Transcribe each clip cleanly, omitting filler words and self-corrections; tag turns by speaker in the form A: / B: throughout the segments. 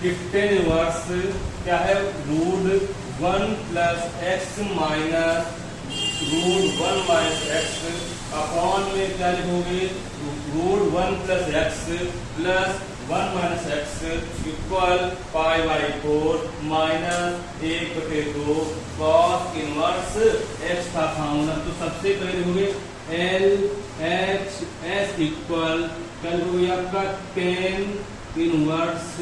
A: कि ten inverse क्या है, root 1 plus x minus root 1 minus x upon में क्या लिखोगे, root 1 plus x plus 1 minus x equal pi by 4 minus 1/2 cos inverse x का formula. तो सबसे पहले लिखोगे एल एच एस इक्वल क्या लिखोगे आपका 10 इनवर्स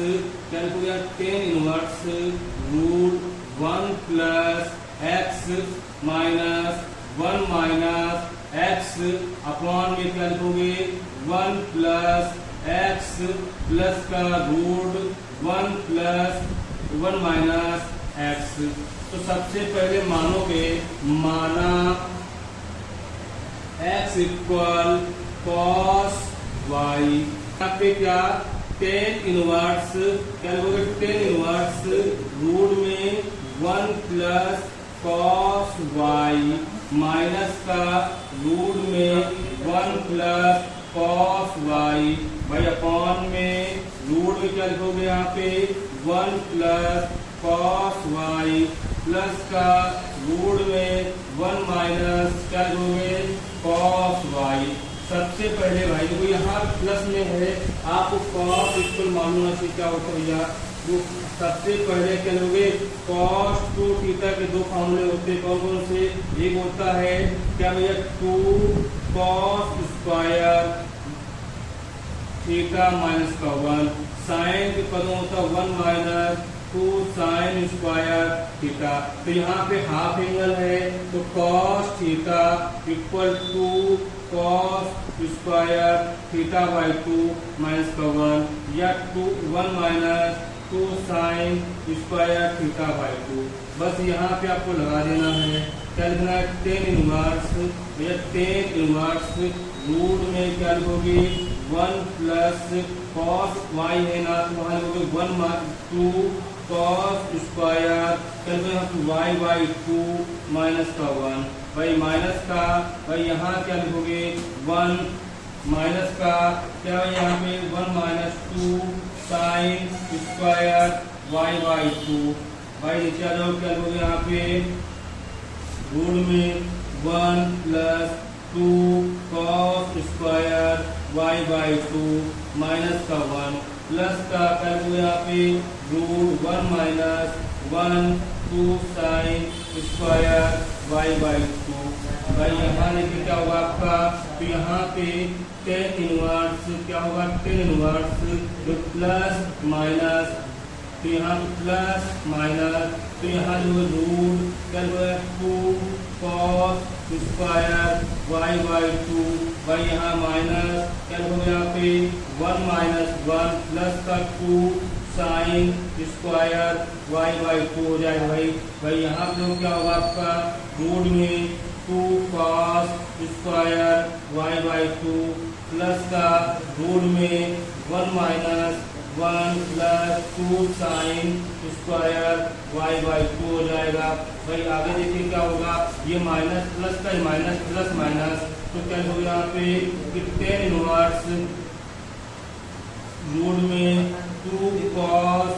A: क्या लिखोगे 10 inverse root 1 plus x minus 1 minus x upon में क्या लिखोगे 1 प्लस एक्स प्लस का रूट 1 प्लस 1 माइनस एक्स। तो सबसे पहले मानोगे, माना एक्स इक्वल कॉस वाई, यहाँ पे क्या 10 इनवर्स क्या लिखोगे 10 इनवर्स रूट में 1 प्लस कॉस वाई माइनस का रूट में 1 प्लस कॉस वाई भाई अपॉन में रूट में क्या लिखोगे यहाँ पे 1 प्लस कॉस वाई प्लस का रूट में 1 माइनस क्या लिखोगे कॉस वाई। सबसे पहले भाई देखो यहाँ प्लस में है, आपको कॉस इक्वल मालूम होना चाहिए क्या होता है भैया। तो सबसे पहले क्या लोगे कॉस 2 थीटा के दो फॉर्मूले होते हैं, कौन कौन से, एक होता है क्या भैया 2 कॉस स्क्वायर थीटा माइनस का 1, साइन के पद में होता है 1 माइनस 2 साइन स्क्वायर थीटा। तो यहाँ पे हाफ एंगल है तो cos theta equal 2 cos square theta by 2 minus का 1 या 1 minus 2 sine square theta by 2। बस यहाँ पे आपको लगा देना है, क्या लिखना है 10 इनवर्स या 10 इनवर्स रूट में क्या लिखोगे 1 प्लस कॉस वाई है ना, तो वहाँ लिखोगे 1 2 cos square y by 2 minus का 1 भाई माइनस का भाई यहाँ क्या लिखोगे 1 माइनस का क्या है यहाँ पे 1 minus 2 sine square y by 2 भाई नीचे आ जाओ क्या लिखोगे यहाँ पे रूट में 1 plus 2 cos square y by 2 minus का 1 प्लस का क्या लिखोगे यहाँ पे root 1 minus 1 2 sine square y by 2 भाई यहाँ देखिए क्या होगा आपका, तो यहाँ पे 10 इनवर्स क्या होगा 10 इनवर्स तो प्लस माइनस, तो यहाँ प्लस माइनस, तो यहाँ जो रूट क्या होगा 2 कॉस स्क्वायर वाई बाई 2 भाई यहाँ माइनस क्या होगा यहाँ पे 1 माइनस 1 प्लस का 2 साइन स्क्वायर वाई बाई 2 हो जाएगा भाई यहाँ पे क्या होगा आपका रूट में 2 कॉस स्क्वायर वाई बाई 2 प्लस का रूट में 1 minus 1 plus 2 sine square y by 2 हो जाएगा। भाई आगे देखिए क्या होगा, ये माइनस प्लस का माइनस प्लस माइनस, तो क्या होगा यहाँ पे 10 इनवर्स रूट में 2 कॉस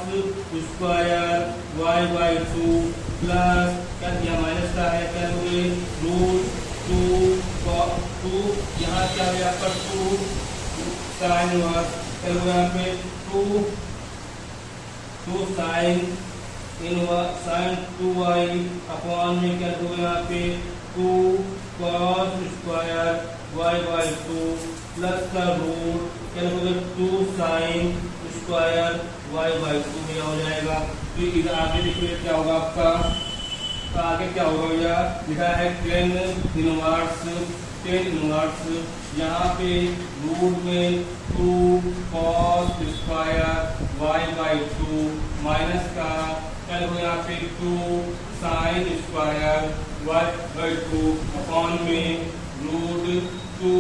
A: स्क्वायर वाई बाई 2 प्लस क्या किया माइनस का है क्या होगा रूट 2 यहाँ क्या है आपका 2 साइन इनवर्स क्या होगा यहाँ पे 2 sine inverse sine 2y upon में क्या होगा यहाँ पे 2 कॉस स्क्वायर वाई बाई 2 प्लस का रूट क्या होगा 2 साइन स्क्वायर वाई बाई 2 में हो जाएगा। तो इधर आगे देखिए क्या होगा आपका, तो आगे क्या होगा भैया लिखा है 10 इनवर्स यहाँ पे रूट में 2 cos square y by 2 minus का क्या होगा यहाँ पे 2 sine square y by 2 upon में root 2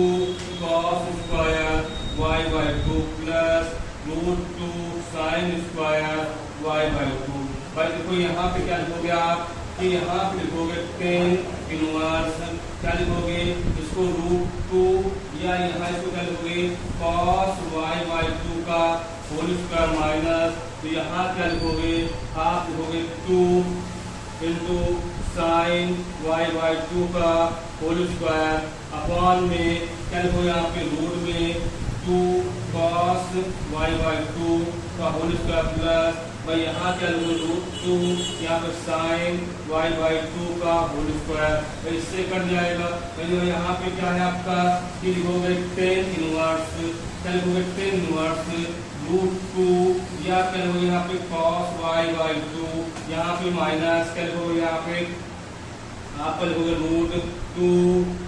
A: cos square y by 2 plus root 2 sine square y by 2। भाई देखो यहाँ पे क्या लिखोगे आप कि यहाँ पे लिखोगे 10 इनवर्स क्या लिखोगे इसको रूट 2 या यहाँ इसको क्या लिखोगे कॉस वाई बाई 2 का होल स्क्वायर माइनस, तो यहाँ क्या लिखोगे, आप लिखोगे 2 इंटू साइन वाई बाई 2 का होल स्क्वायर अपॉन में क्या लिखोगे यहाँ पे रूट में 2 कॉस वाई बाई 2 का होल स्क्वायर प्लस भाई यहाँ क्या लिखोगे रूट 2 यहाँ पे साइन वाई बाई 2 का होल स्क्वायर, तो इससे कट जाएगा। तो यहाँ पे क्या है आपका कि लिखोगे 10 इनवर्स, क्या लिखोगे 10 इनवर्स रूट 2 या क्या लिखोगे यहाँ पे कॉस वाई बाई 2, यहाँ पे माइनस क्या लिखोगे यहाँ पे आप लिखोगे रूट 2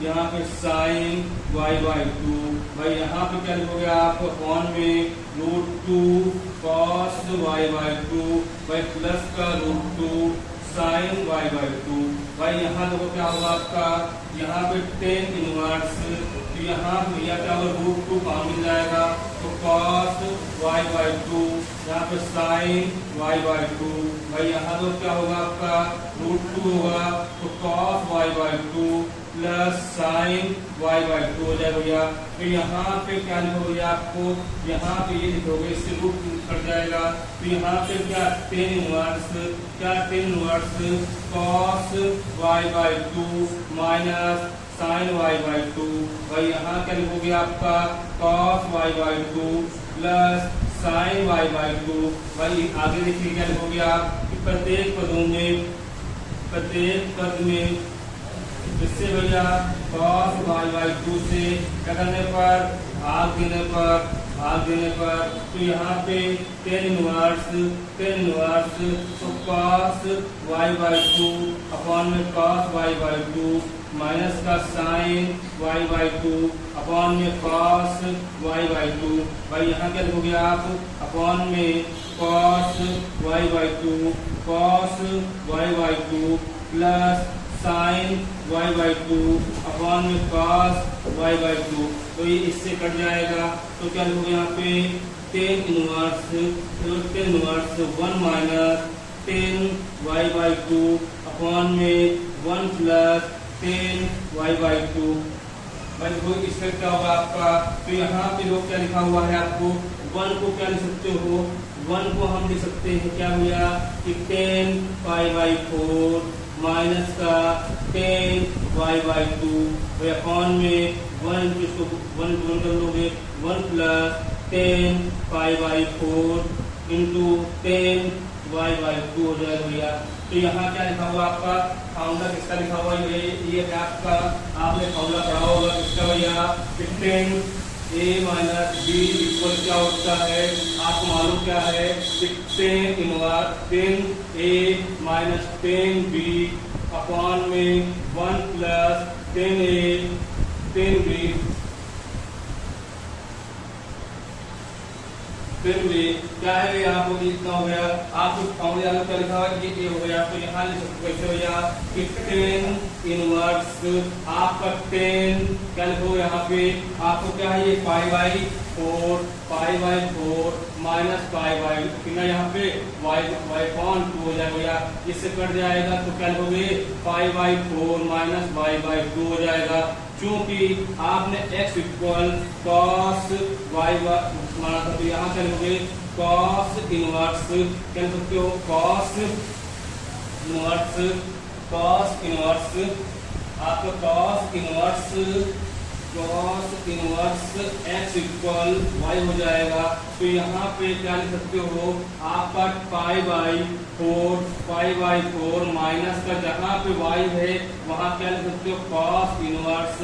A: यहाँ पे साइन वाई बाई 2, भाई यहाँ पे क्या लिखोगे आप अपॉन में रूट 2 कॉस वाई बाई 2 भाई प्लस का रूट 2 साइन वाई बाई 2, भाई यहाँ देखो क्या होगा आपका यहाँ पे 10 इनवर्स, तो यहाँ भैया क्या होगा रूट 2 कहाँ मिल जाएगा, तो कॉस वाई बाई 2 यहाँ पे साइन वाई बाई 2, भाई यहाँ तो क्या होगा आपका रूट 2 होगा तो cos y by 2 plus sine y by 2 हो जाएगा भैया। तो यहाँ पे क्या लिखोगे आपको, यहाँ पे ये लिखोगे इससे रूट कट जाएगा, तो यहाँ पे क्या 10 इनवर्स, क्या 10 inverse cos y by 2 minus sine y by 2, भाई यहाँ क्या लिखोगे आपका cos y by 2 plus sine y by 2, भाई आगे देखिए क्या लिखोगे आप कि प्रत्येक पद में इससे भैया कॉस वाई बाई 2 से क्या करने पर भाग देने पर तो यहाँ पे 10 इनवर्स तो कॉस वाई बाई 2 अपॉन में कॉस वाई बाई 2 माइनस का साइन वाई बाई 2 अपॉन में कॉस वाई बाई 2, भाई यहाँ क्या लिखोगे आप अपॉन में cos y by 2 plus sine y by 2 upon में कॉस वाई बाई 2, तो ये इससे कट जाएगा। तो क्या लिखोगे यहाँ पे 10 inverse 1 minus 10 y by 2 upon में 1 प्लस 10 वाई बाई 2, भाई वो इसका क्या होगा आपका, तो यहाँ पे लोग क्या लिखा हुआ है आपको 1 को क्या लिख सकते हो, 1 को हम लिख सकते हैं क्या भैया कि 10 पाई बाई 4 माइनस का 10 वाई बाई 2 अपॉन में 1 इसको 1 कर लोगे 1 plus 10 pi by 4 into 10 y by 2 हो जाएगा भैया। तो यहाँ क्या लिखा हुआ आपका फॉर्मूला किसका लिखा हुआ है, ये आपका आपने फॉर्मूला पढ़ा होगा किसका भैया 10 a माइनस बी इक्वल क्या होता है, आपको मालूम क्या है 10 inverse 10 a minus 10 b upon में 1 प्लस 10 a 10 b फिर भी क्या है यहाँ पर इतना हो गया, आपको फॉर्मूला में क्या लिखा हुआ है ये हो गया, तो यहाँ लिख सकते कैसे भैया कि 10 इनवर्स आपका 10 क्या लिखो यहाँ पे आपको क्या है ये पाई बाई 4 माइनस पाई बाई कितना यहाँ पे y पॉइंट 2 हो जाएगा भैया, इससे कट जाएगा तो क्या लिखोगे पाई बाई 4 माइनस y बाई 2 हो जाएगा, क्योंकि आपने x इक्वल कॉस वाई माना था, तो यहाँ क्या लिखोगे कॉस इनवर्स क्या लिख सकते हो कॉस इनवर्स आपका cos inverse x equal y हो जाएगा, तो यहाँ पे क्या लिख सकते हो आपका पाई बाई 4 माइनस का जहाँ पे y है वहाँ क्या लिख सकते हो कॉस इनवर्स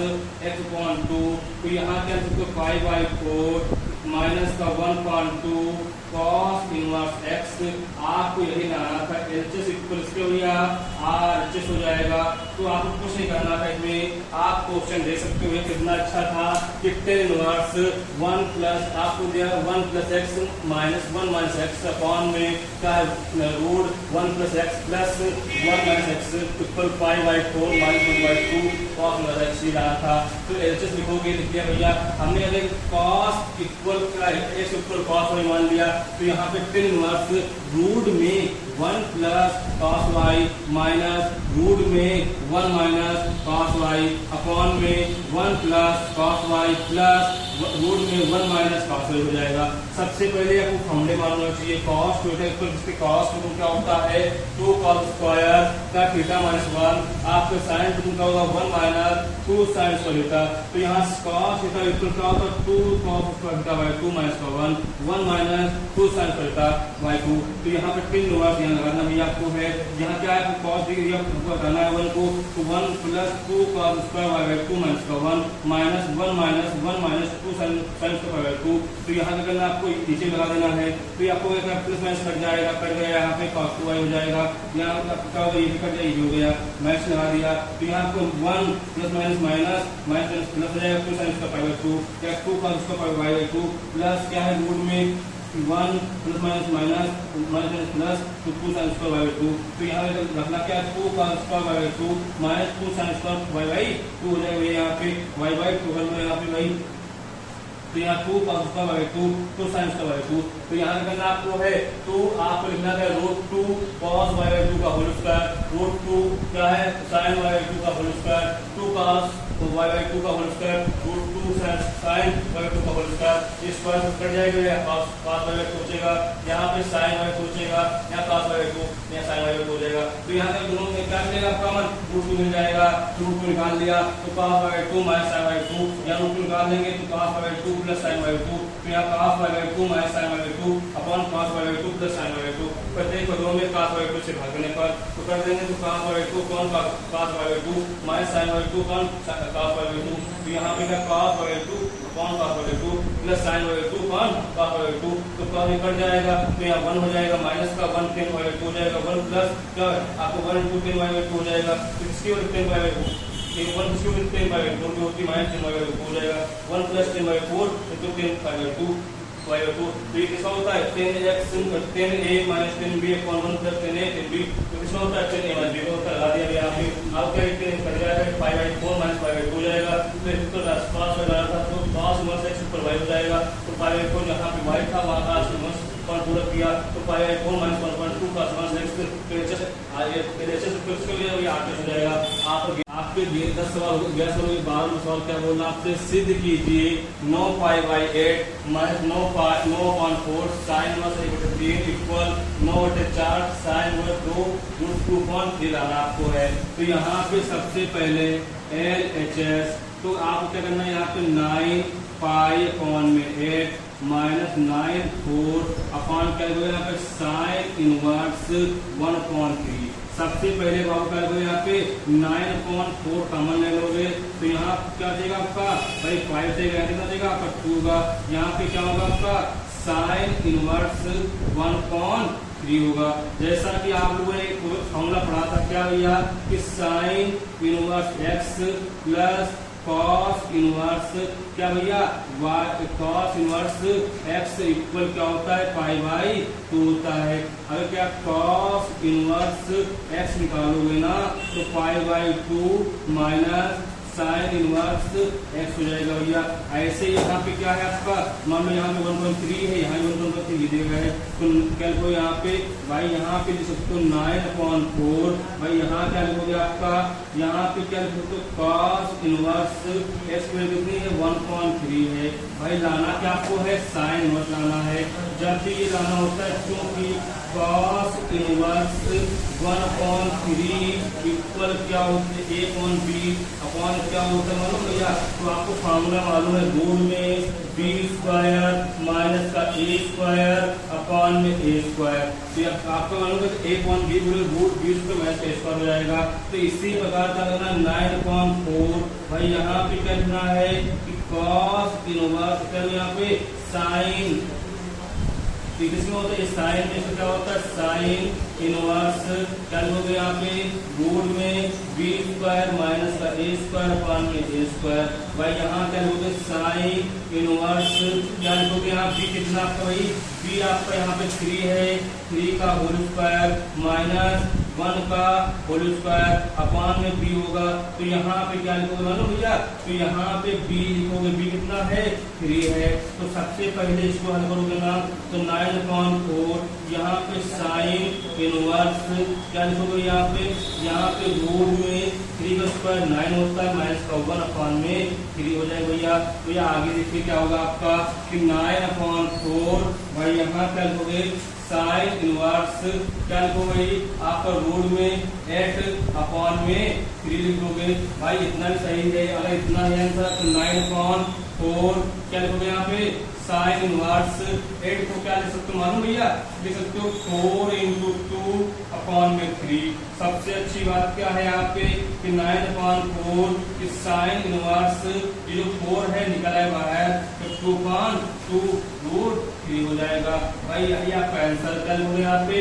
A: x अपॉन 2, तो यहाँ क्या लिख सकते हो पाई बाई 4 माइनस का 1/2 कॉस इनवर्स x, आपको यही लाना था एलएचएस इक्वल इसके भैया आरएचएस हो जाएगा, तो आपको कुछ नहीं करना था, इसमें आप क्वेश्चन दे सकते हो कितना अच्छा था कि 10 इनवर्स 1 प्लस आपको दिया 1 plus x minus 1 minus x upon में क्या root 1 plus x plus 1 minus x equal pi by 4 minus 1 by 2 cos inverse x ही रहा था, तो एलएचएस लिखोगे लिख दिया भैया हमने, अगर cos equal x equal cos y मान लिया, तो यहाँ पे 10 इनवर्स रूट में 1 plus cos y minus root में 1 माइनस कॉस वाई अपॉन में 1 plus cos y plus root में 1 माइनस कॉस हो जाएगा। सबसे पहले आपको फॉर्मूले मालूम होना चाहिए, कॉस थीटा इक्वल जिसके कॉस टू क्या होता है 2 कॉस स्क्वायर का थीटा माइनस 1, आपका साइन टू क्या होगा 1 माइनस 2 साइन स्क्वायर थीटा। तो यहाँ कॉस थीटा इक्वल क्या होता है 2 cos square theta by 2 minus 1 minus 2 sine square theta by 2। तो यहाँ पे टिल इनवर्स यहाँ लगाना भी आपको है, यहाँ क्या है कॉस दी गई आपको हटाना है 1 को, तो 1 plus 2 cos square by 2 minus 1 minus 1 minus 2 sine square by 2। तो यहाँ क्या करना आपको नीचे लगा देना है, तो ये आपको प्लस माइनस कट जाएगा, कट गया यहाँ पे cos 2y हो जाएगा, यहाँ क्या होगा ये भी कट जाएगा, ये हो गया माइनस लगा दिया। तो यहाँ आपको 1 plus minus minus minus plus हो जाएगा 2 साइन स्क्वायर पाई बाय 2 या 2 cos स्क्वायर पाई बाय 2 प्लस क्या है रूट में 1 plus minus minus minus plus 2 sine square by 2। तो यहाँ पे रखना क्या है 2 cos square by 2 minus 2 sine square by 2 हो जाएगा यहाँ पे y बाय 2 में यहाँ पे भाई, तो यहाँ 2 cos square by 2 sine square by 2। तो यहाँ करना आपको है तो आपको लिखना है रूट 2 cos बाय 2 का होल स्क्वायर, रूट 2 क्या है साइन बाय 2 का होल स्क्वायर, 2 cos बाय 2 का whole square, root 2 sine by 2 का होल स्क्वायर। इस पर कट जाएगा, या cos बाय 2 बचेगा, यहाँ पे साइन बाय 2 बचेगा, यहाँ cos बाय 2 यहाँ साइन बाय 2 हो जाएगा। तो यहाँ पे दोनों में क्या मिलेगा कॉमन, रूट 2 मिल जाएगा, रूट 2 निकाल लिया तो cos by 2 minus sine by 2, यहाँ रूट 2 निकाल लेंगे तो cos by 2 plus sine by 2, तो यहाँ cos by 2 minus sine by 2 upon cos by 2 plus sine by 2। प्रत्येक पदों में cos बाय 2 से भागने पर तो कर देंगे, तो cos बाय 2 कौन cos by 2 minus sine by 2 कौन cos बाय 2, तो यहाँ पे क्या cos बाय 2 कौन cos by 2 plus sine by 2 कौन cos बाय 2, तो cos कट जाएगा तो यहाँ 1 हो जाएगा, माइनस का 1 10 बाय 2 हो जाएगा, 1 प्लस क्या आपको 1 into 10 बाय 2 हो जाएगा, तो इसकी वजह 10 बाय 2 1 इसकी वजह 10 बाय 2 की होती माइनस 10 बाय 2 हो जाएगा, 1 plus 10 by 4 into 10 by 2 by 2। तो ये किसका होता है 10x 10a minus 10b upon 1 plus 10a 10b, तो किसका होता है 10a माइनस b को लगा दिया यहाँ पे। अब क्या लिखते हैं कट जाएगा pi by 4 minus pi by 2 हो जाएगा, तो इसको cos में डाला था तो cos इनवर्स x ऊपर y हो जाएगा, तो पाई बाय 4 यहाँ पे y था वहाँ cos इनवर्स पर पूरा किया तो pi by 4 minus 1.2 cos inverse x तो एचएस इसके लिए ये आगे हो जाएगा। आपके 10 सवाल 11 सवाल के 12 सवाल क्या बोलना आपसे, सिद्ध कीजिए 9 pi by 8 minus 9/4 sine inverse 1/3 equal 9/4 sine inverse 2 root 2/3 लाना आपको है। तो यहाँ पे सबसे पहले LHS, तो आपको क्या करना है यहाँ पे 9 पाई अपॉन में 8 माइनस 9/4 अपॉन क्या होगा यहाँ पे साइन इनवर्स 1/3। सबसे पहले बाबू क्या होगा यहाँ पे 9/4 कॉमन ले लोगे, तो यहाँ क्या देगा आपका भाई 5 देगा, कितना देगा आपका 2 होगा, यहाँ पे क्या होगा आपका साइन इनवर्स 1/3 होगा। जैसा कि आप लोगों ने एक फॉर्मूला पढ़ा था क्या भैया कि sine inverse x plus cos inverse क्या भैया cos इनवर्स x इक्वल क्या होता है पाई बाय 2 होता है। अगर क्या cos इनवर्स x निकालोगे ना तो pi by 2 minus sign inverse x हो जाएगा भैया। ऐसे यहाँ पे क्या है आपका मान लो यहाँ पे 1.3 है, यहाँ 1.3 दिया गया है, तो क्या लिखो यहाँ पे भाई यहाँ पे लिख सकते हो 9/4 भाई यहाँ क्या लिखोगे आपका यहाँ पे क्या लिख सकते हो cos इनवर्स x कितनी है 1.3 है भाई। लाना क्या आपको है साइन इनवर्स लाना है, जब भी ये लाना होता है क्योंकि cos इनवर्स 1/3 इक्वल क्या होता है a/b अपॉन क्या होता है मालूम भैया, तो आपको फार्मूला मालूम है रूट में b स्क्वायर माइनस का a स्क्वायर अपॉन में a स्क्वायर, तो आपको मालूम है a/b root b square minus a square हो जाएगा। तो इसी प्रकार का करना 9/4 भाई यहाँ पे क्या लिखना है कि cos इनवर्स क्या यहाँ पे साइन, किसमें होता है साइन में क्या होता है साइन इनवर्स क्या लिखोगे यहाँ पे रूट में b स्क्वायर माइनस का a स्क्वायर अपॉन में a स्क्वायर भाई। यहाँ क्या लिखोगे साइन इनवर्स क्या लिखोगे यहाँ b कितना आपका भाई b आपका यहाँ पे 3 है, 3 का होल स्क्वायर माइनस 1 का होल स्क्वायर अपॉन में b होगा। तो यहाँ पे क्या लिखोगे मालूम भैया, तो यहाँ पे b लिखोगे, b कितना है 3 है। तो सबसे पहले इसको हल करोगे ना, तो 9/4 यहाँ पे साइन इनवर्स क्या लिखोगे, यहाँ पे रूट में 3 का स्क्वायर 9 होता है, माइनस का 1 में 3 हो जाएगा भैया। तो ये आगे देखिए क्या होगा आपका कि 9/4 भाई यहाँ क्या लिखोगे साइन इनवर्स क्या लिखोगे आपका रूट में 8 में 3 लिखोगे। भाई इतना भी सही है, अगर इतना है आंसर तो 9/4 क्या लिखोगे यहाँ पे साइन इनवर्स 8 को क्या लिख सकते हो मालूम भैया, लिख सकते हो 4/2/3। सबसे अच्छी बात क्या है यहाँ पे कि 9/4 कि साइन इनवर्स ये जो 4 है निकल आए बाहर, तो 2/2√3 हो जाएगा। भाई यही आपका आंसर क्या लिखोगे यहाँ पे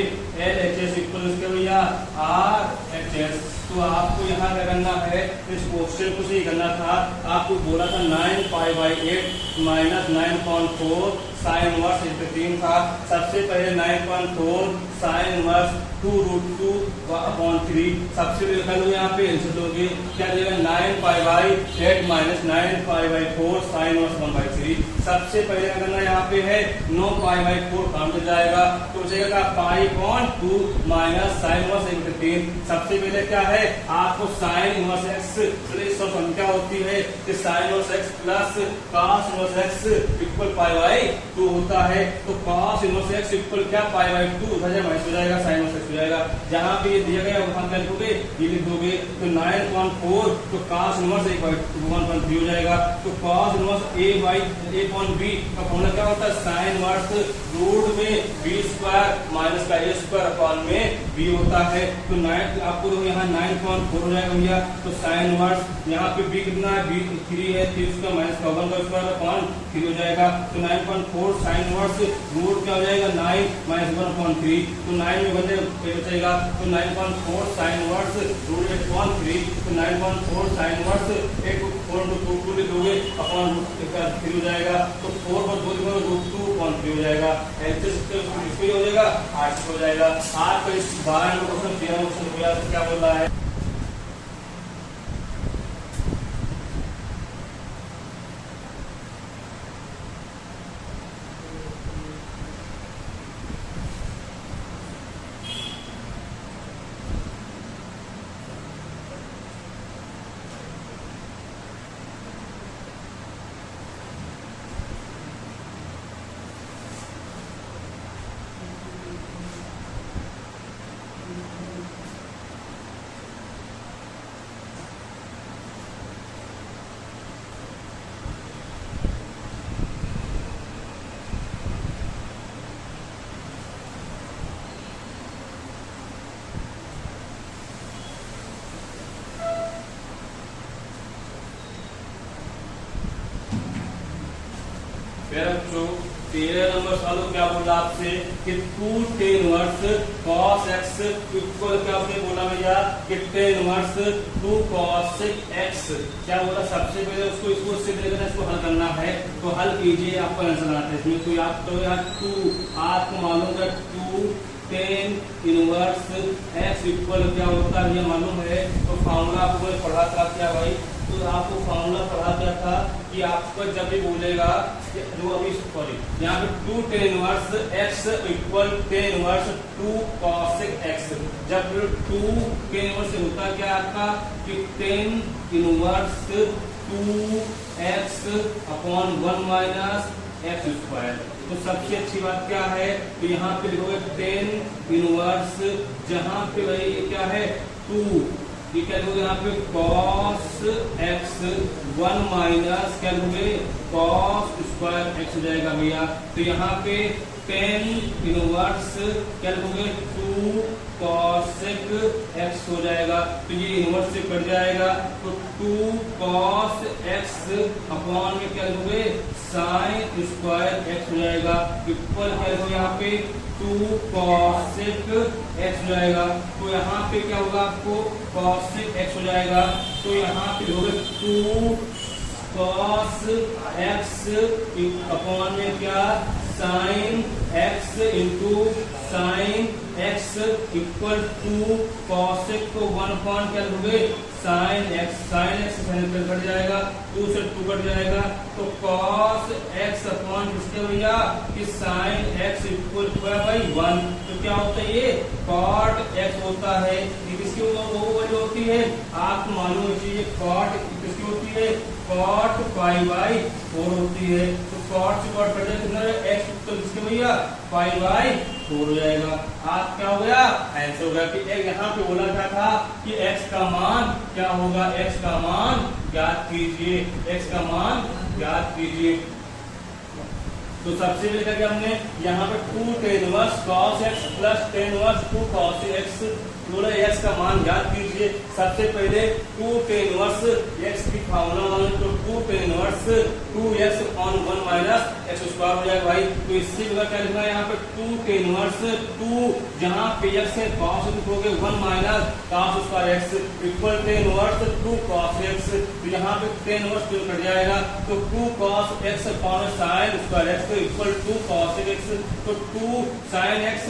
A: LHS इक्वल भैया RHS। तो आपको यहाँ क्या करना है, इस क्वेश्चन को सही करना था। आपको बोला था 9π/8 माइनस 9/4 साइन इनवर्स 3 था। सबसे पहले 9/4 साइन इनवर्स 2√2/3 सबसे पहले कर लो, यहाँ पे आंसर दोगे क्या देगा 9π/8 माइनस 9π/4 साइन इनवर्स 1/3। सबसे पहले क्या करना यहाँ पे है 9π/4 काउंट जाएगा, तो बचेगा π/2 माइनस साइन इनवर्स 3। सबसे पहले क्या है आपको साइन इनवर्स x संख्या होती है कि sine inverse x plus cos inverse x equal π/2 होता है। तो cos इनवर्स x इक्वल क्या π/2 हो जाएगा, साइन इनवर्स x हो जाएगा। जहां पे ये दिया गया वहां क्या लिखोगे, ये लिख दोगे। तो 9/4 तो cos इनवर्स 1/3 हो जाएगा। तो cos इनवर्स a/b का फॉर्मूला क्या होता है, साइन इनवर्स रूट में b² माइनस का a² में b होता है। तो 9 आपको यहाँ 9/4 हो जाएगा भैया। तो साइन इनवर्स यहाँ पे b कितना है, b 3 है, 3 माइनस का 1/3 हो जाएगा। तो 9/4 साइन इनवर्स रूट क्या हो जाएगा 9 माइनस 1/3। तो 9 में बचेगा, तो 9/4 साइन इनवर्स रूट 1/3। तो 9/4 साइन इनवर्स 8/2 लिख दोगे अपॉन रूट 3 हो जाएगा। तो 4/2 लिखोगे रूट 2/3 हो जाएगा। इसको हो जाएगा 8 हो जाएगा। 8 का इस 12 क्वेश्चन 13 क्वेश्चन क्या बोल रहा है। बच्चों 13 नंबर सवाल क्या बोला आपसे कि 2 tan inverse cos x equal क्या आपने बोला भैया कि tan इनवर्स 2 cos x क्या बोला। सबसे पहले उसको इससे देखना, इसको हल करना है। तो हल कीजिए, आपका आंसर आता है इसमें। तो आप तो यार 2 आपको मालूम है 2 tan इनवर्स x इक्वल क्या होता है ये मालूम है। तो फॉर्मूला आपको पढ़ा था क्या भाई, तो आपको फॉर्मूला पढ़ा क्या था कि आपको जब भी बोलेगा जो अभी सॉरी यहाँ पे 2 tan inverse x equal tan inverse 2 cos x। जब 2 tan इनवर्स से होता क्या आपका कि tan inverse 2x upon 1 minus x²। तो सबसे अच्छी बात क्या है, तो यहाँ पे लिखोगे tan इनवर्स, जहाँ पे भाई क्या है 2 ठीक है, यहाँ पे cos x 1 माइनस क्या लिखोगे cos² x हो जाएगा भैया। तो यहाँ पे tan इनवर्स क्या लिखोगे 2 cos x हो जाएगा। तो ये इनवर्स से कट जाएगा, तो 2 cos x अपॉन में क्या लिखोगे sin² x हो जाएगा। इक्वल क्या लिखोगे यहाँ पे 2 cos x हो जाएगा। तो यहाँ पे क्या होगा आपको cos x हो जाएगा। तो यहाँ पे लिखोगे 2 cos x अपॉन में क्या sin x into sine x equal to cosec को 1 अपॉन क्या लिखोगे साइन एक्स कट जाएगा 2 से 2 कट जाएगा तो कॉस एक्स अपॉन किसके भैया कि sign x equal two by 1 तो क्या होता है ये कॉट एक्स होता है ये किसकी वो वैल्यू होती है आपको मालूम चाहिए कॉट किसकी होती है कॉट पाई बाई 4 होती है तो कॉट से कॉट कट जाए कितना एक्स तो किसके भैया पाई बाई 4 हो जाएगा आप क्या हो गया आंसर हो गया कि एक यहाँ पे बोला क्या था कि x का मान क्या होगा x का मान ज्ञात कीजिए x का मान ज्ञात कीजिए तो सबसे पहले क्या हमने यहाँ पे 2 tan inverse cos x plus tan inverse 2 cos x बोला x का मान ज्ञात कीजिए सबसे पहले 2 tan इनवर्स x की फॉर्मूला माने तो 2 tan inverse 2x upon 1 minus x square हो जाएगा भाई तो इससे भी क्या लिखना है यहाँ पे 2 tan इनवर्स 2 जहाँ पे x है cos लिखोगे 1 minus cos square x equal tan inverse 2 cos x तो यहाँ पे tan इनवर्स 2 कट जाएगा तो 2 cos x upon sin square x equal 2 cos x तो 2 sin x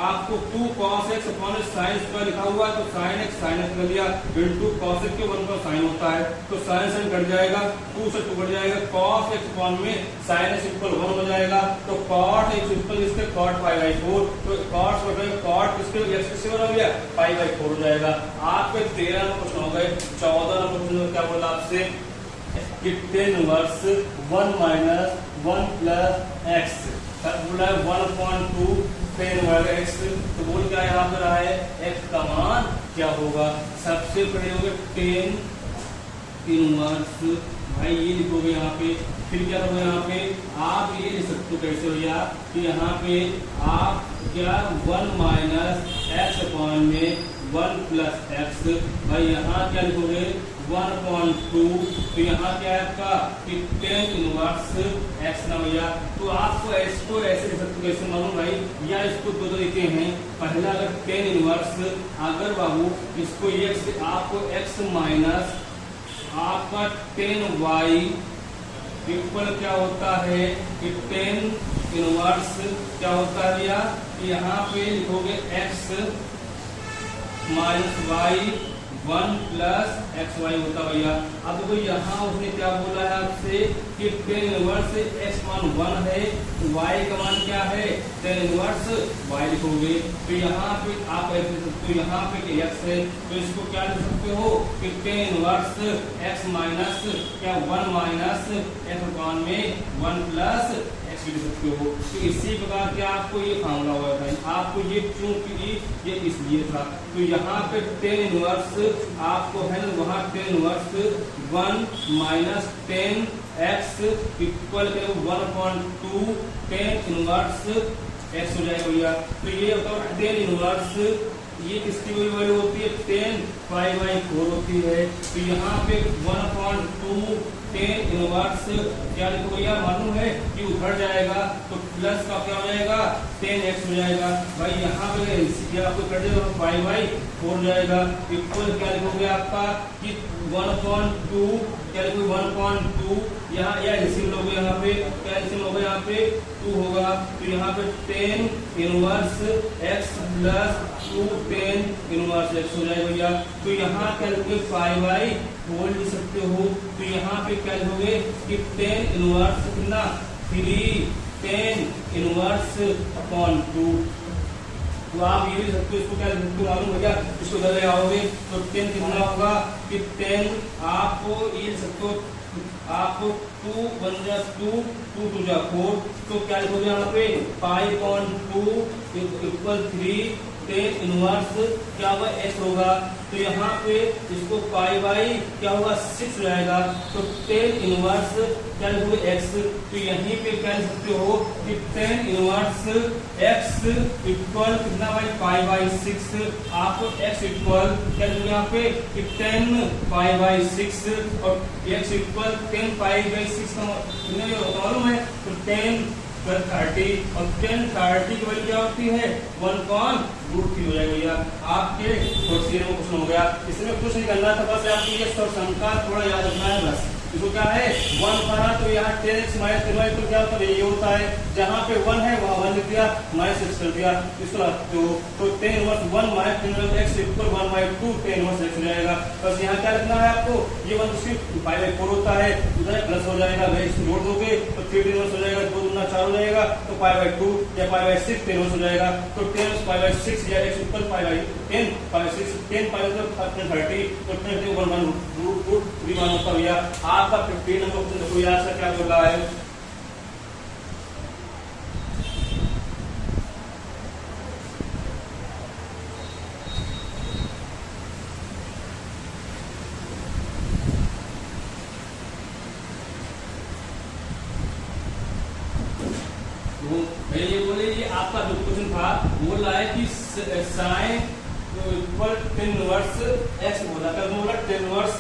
A: आपको 2 cos x upon sin square लिखा हुआ है तो sin x कर लिया इनटू cos x के 1 का sin होता है तो sin कट जाएगा 2 से 2 कट जाएगा cos x अपॉन में sin x इक्वल 1 हो जाएगा तो cot x इक्वल इसके cot पाई बाई 4 तो cot cot किसके x किसके बराबर हो गया पाई बाई 4 हो जाएगा आपके 13 नंबर क्वेश्चन हो गए 14 नंबर क्वेश्चन क्या बोला आपसे कि tan inverse 1 minus 1 plus x बोला है 1/2 tan इनवर्स x तो बोल क्या यहाँ पर रहा है x का मान क्या होगा सबसे पहले होगा tan इनवर्स भाई ये लिखोगे यहाँ पे फिर क्या होगा यहाँ पे आप ये लिख सकते हो कैसे भैया कि यहाँ पे आप क्या 1 माइनस x अपॉन में 1 प्लस x भाई यहाँ क्या लिखोगे 1/2 तो यहाँ क्या है आपका कि tan इनवर्स x ना भैया तो आपको इसको ऐसे लिख सकते हो कैसे मालूम भाई या इसको दो तरीके हैं पहला अगर tan इनवर्स अगर बाबू इसको x आपको x माइनस आपका tan y इक्वल क्या होता है कि tan इनवर्स क्या होता है भैया कि यहाँ पे लिखोगे x minus y 1 plus x y होता भैया अब देखो यहाँ उसने क्या बोला है आपसे कि tan इनवर्स x मान 1 है y का मान क्या है tan इनवर्स y लिखोगे तो यहाँ पे आप तो यहाँ पे x है तो इसको क्या लिख सकते हो कि tan इनवर्स x माइनस क्या 1 माइनस x अपॉन में 1 प्लस एक्स लिख सकते हो तो इसी प्रकार के आपको ये फार्मूला हुआ था आपको ये चूंकि ये इसलिए था तो यहाँ पे tan इनवर्स आपको है ना वहाँ tan inverse 1 minus tan x equal 1/2 tan inverse x हो जाएगा भैया तो ये बताओ tan इनवर्स ये किसकी वैल्यू होती है tan पाई बाई 4 होती है तो यहाँ पे 1/2 tan इनवर्स क्या लिखो भैया मालूम है कि उधर जाएगा तो प्लस का क्या हो जाएगा tan x हो जाएगा भाई यहाँ पे आपको कट जाएगा पाई बाई 4 जाएगा इक्वल क्या लिखोगे आपका कि 1/2 क्या लिखोगे 1/2 यहाँ या एलसीएम लोगे यहाँ पे क्या एलसीएम होगा यहाँ पे 2 होगा तो यहाँ पे tan inverse x plus 2 tan inverse x हो जाएगा भैया तो यहाँ क्या लिखोगे पाई बाई 4 लिख सकते हो तो यहाँ पे क्या लिखोगे कि tan इनवर्स कितना 3 tan इनवर्स अपॉन 2 तो आप ये भी सकते हो इसको क्या लिख सकते हो मालूम भैया इसको इधर ले आओगे तो tan कितना होगा कि tan आपको ये लिख सकते हो आपको 2 बन जा 2 2 2 जा 4 तो क्या लिखोगे यहाँ पे pi upon 2 equal 3 tan inverse क्या होगा x होगा तो यहाँ पे इसको पाई बाई क्या होगा 6 हो जाएगा तो tan इनवर्स क्या लिखोगे x तो यहीं पे क्या लिख सकते हो कि tan इनवर्स x इक्वल कितना बाई पाई बाई 6 आपको x इक्वल क्या लिखोगे यहाँ पे कि 10 पाई बाई 6 और x इक्वल 10 पाई बाई 6 का मालूम है तो 10 30 और 10 30 की वैल्यू क्या होती है 1/√3 हो जाएगा भैया आपके क्वेश्चन हो गया इसमें कुछ नहीं करना था बस आपको ये संख्या थोड़ा याद रखना है बस इसको क्या है 1 था तो यहाँ 10x माइनस 10y तो क्या होता है ये होता है, जहाँ पे 1 है वहाँ 1 लिख दिया माइनस 6 कर दिया, इसको तो tan inverse 1 minus tan inverse x equal 1/2 tan inverse x हो जाएगा। बस यहाँ क्या लिखना है आपको, ये 1 उसकी पाई/4 होता है, उधर प्लस हो जाएगा, वही इसको जोड़ दोगे तो 3 tan इनवर्स हो जाएगा, 2 दूना 4 हो जाएगा तो पाई/2 या पाई/6 tan इनवर्स हो जाएगा। तो tan इनवर्स पाई/6 या x इक्वल पाई/10 पाई/6 10 पाई मतलब 30 तो 1/√3 मान होता भैया आपका 15 नंबर क्वेश्चन। देखो यहाँ से क्या बोल रहा है, ये बोले ये आपका जो क्वेश्चन था बोल रहा है कि sine equal tan inverse x बोला था, बोला tan इनवर्स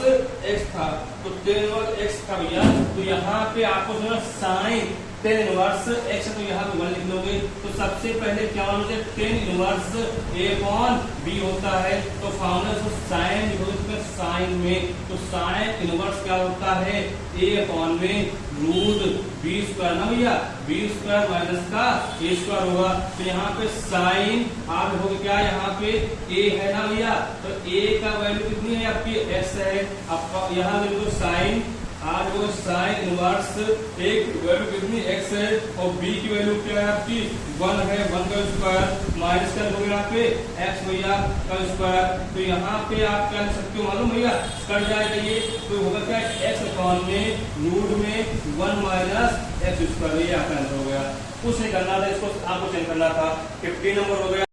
A: x था तो tan इनवर्स x था भैया, तो यहाँ पे आपको जो है साइन tan इनवर्स x तो यहाँ पे 1 लिख लोगे। तो सबसे पहले क्या होना चाहिए, tan इनवर्स a/b होता है, तो फॉर्मूला से साइन लिखोगे साइन में, तो साइन इनवर्स क्या होता है a/√b² ना भैया, b² माइनस का a² होगा। तो यहाँ पे साइन आप लिखोगे क्या, यहाँ पे a है ना भैया, तो a का वैल्यू कितनी है आपकी x है, आपका यहाँ देखो साइन आप लोग साइन इनवर्स एक वैल्यू कितनी x है और b की वैल्यू क्या है आपकी 1 है, 1 का स्क्वायर माइनस कर दोगे यहाँ पे x भैया का स्क्वायर। तो यहाँ पे आप क्या लिख सकते हो मालूम भैया, कट जाएगा ये, तो होगा क्या x अपॉन में रूट में 1 माइनस x स्क्वायर, ये आपका आंसर हो गया। कुछ नहीं करना था, इसको आपको चेंज करना था। 15 नंबर हो गया।